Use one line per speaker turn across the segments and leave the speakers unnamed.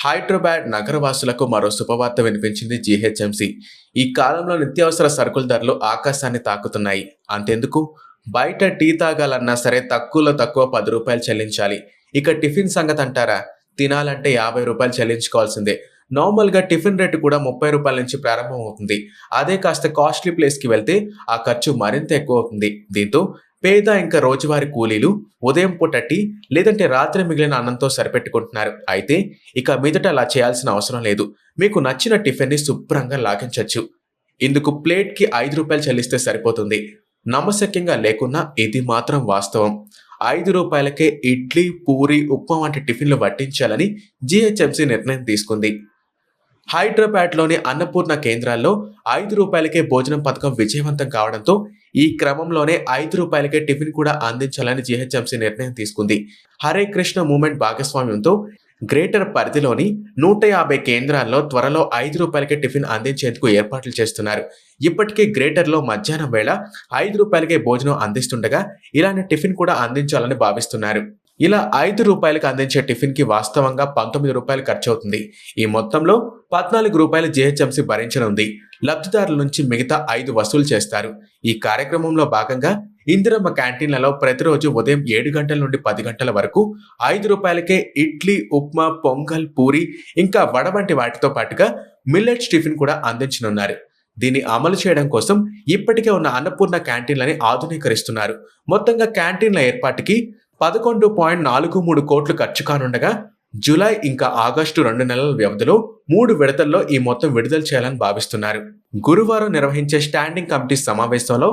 హైదరాబాద్ నగరవాసులకు మరో శుభవార్త వినిపించింది జీహెచ్ఎంసీ. ఈ కాలంలో నిత్యావసర సరుకుల ధరలు ఆకాశాన్ని తాకుతున్నాయి. అంతెందుకు, బయట టీ తాగాలన్నా సరే తక్కువలో తక్కువ రూ. 10 చెల్లించాలి. ఇక టిఫిన్ సంగతి అంటారా? తినాలంటే రూ. 50 చెల్లించుకోవాల్సిందే. నార్మల్‌గా టిఫిన్ రేటు కూడా రూ. 30 నుంచి ప్రారంభం అవుతుంది. అదే కాస్త కాస్ట్‌లీ ప్లేస్‌కి వెళ్తే ఆ ఖర్చు మరింత ఎక్కువవుతుంది. దీంతో పేద ఇంకా రోజువారీ కూలీలు ఉదయం పూట టీ లేదంటే రాత్రి మిగిలిన అన్నంతో సరిపెట్టుకుంటున్నారు. అయితే ఇక మీదట అలా చేయాల్సిన అవసరం లేదు. మీకు నచ్చిన టిఫిన్‌ని శుభ్రంగా లాగించొచ్చు. ఇందుకు ప్లేట్‌కి రూ. 5 చెల్లిస్తే సరిపోతుంది. నమ్మశక్యంగా లేకున్నా ఇది మాత్రం వాస్తవం. రూ. 5కే ఇడ్లీ, పూరి, ఉప్మా వంటి టిఫిన్‌లు వడ్డించాలని జీహెచ్ఎంసీ నిర్ణయం తీసుకుంది. హైదరాబాద్‌లోని అన్నపూర్ణ కేంద్రాల్లో రూ. 5కే భోజనం పథకం విజయవంతం కావడంతో ఈ క్రమంలోనే రూ. 5కే టిఫిన్ కూడా అందించాలని జీహెచ్ఎంసీ నిర్ణయం తీసుకుంది. హరే కృష్ణ మూవ్‌మెంట్ భాగస్వామ్యంతో గ్రేటర్ పరిధిలోని 150 కేంద్రాల్లో త్వరలో రూ. 5కే టిఫిన్ అందించేందుకు ఏర్పాట్లు చేస్తున్నారు. ఇప్పటికే గ్రేటర్‌లో మధ్యాహ్నం వేళ రూ. 5కే భోజనం అందిస్తుండగా ఇలాంటి టిఫిన్ కూడా అందించాలని భావిస్తున్నారు. ఇలా రూ. 5కి అందించే టిఫిన్‌కి వాస్తవంగా రూ. 19 ఖర్చవుతుంది. ఈ మొత్తంలో రూ. 14 జీహెచ్ఎంసీ భరించనుంది. లబ్ధిదారుల నుంచి మిగతా 5 వసూలు చేస్తారు. ఈ కార్యక్రమంలో భాగంగా ఇందిరమ్మ క్యాంటీన్లలో ప్రతిరోజు ఉదయం 7 గంటల నుండి 10 గంటల వరకు రూ. 5కే ఇడ్లీ, ఉప్మా, పొంగల్, పూరి ఇంకా వడ వంటి వాటితో పాటుగా మిల్లెట్స్ టిఫిన్ కూడా అందించనున్నారు. దీన్ని అమలు చేయడం కోసం ఇప్పటికే ఉన్న అన్నపూర్ణ క్యాంటీన్లని ఆధునీకరిస్తున్నారు. మొత్తంగా క్యాంటీన్ల ఏర్పాటుకి 11.43 కోట్లు ఖర్చు కానుండగా జూలై ఇంకా ఆగస్టు 2 నెలల వ్యవధిలో 3 విడతల్లో ఈ మొత్తం విడుదల చేయాలని భావిస్తున్నారు. గురువారం నిర్వహించే స్టాండింగ్ కమిటీ సమావేశంలో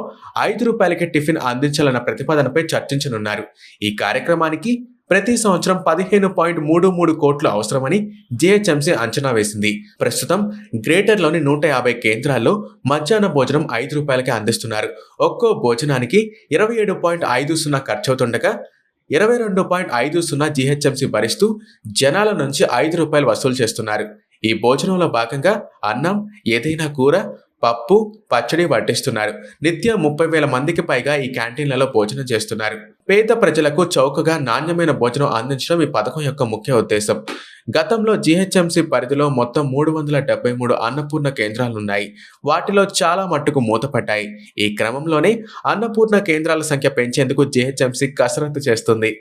రూ. 5కే టిఫిన్ అందించాలన్న ప్రతిపాదనపై చర్చించనున్నారు. ఈ కార్యక్రమానికి ప్రతి సంవత్సరం 15.33 కోట్లు అవసరమని జీహెచ్ఎంసీ అంచనా వేసింది. ప్రస్తుతం గ్రేటర్లోని 150 కేంద్రాల్లో మధ్యాహ్న భోజనం రూ. 5కే అందిస్తున్నారు. ఒక్కో భోజనానికి 27.50 ఖర్చవుతుండగా 22.50 జీహెచ్ఎంసీ భరిస్తూ జనాల నుంచి రూ. 5 వసూలు చేస్తున్నారు. ఈ భోజనంలో భాగంగా అన్నం, ఏదైనా కూర, పప్పు, పచ్చడి వడ్డిస్తున్నారు. నిత్యం 30,000 మందికి పైగా ఈ క్యాంటీన్లలో భోజనం చేస్తున్నారు. పేద ప్రజలకు చౌకగా నాణ్యమైన భోజనం అందించడం ఈ పథకం యొక్క ముఖ్య ఉద్దేశం. గతంలో జీహెచ్ఎంసీ పరిధిలో మొత్తం 373 అన్నపూర్ణ కేంద్రాలున్నాయి. వాటిలో చాలా మట్టుకు మూతపడ్డాయి. ఈ క్రమంలోనే అన్నపూర్ణ కేంద్రాల సంఖ్య పెంచేందుకు జీహెచ్ఎంసీ కసరత్తు చేస్తుంది.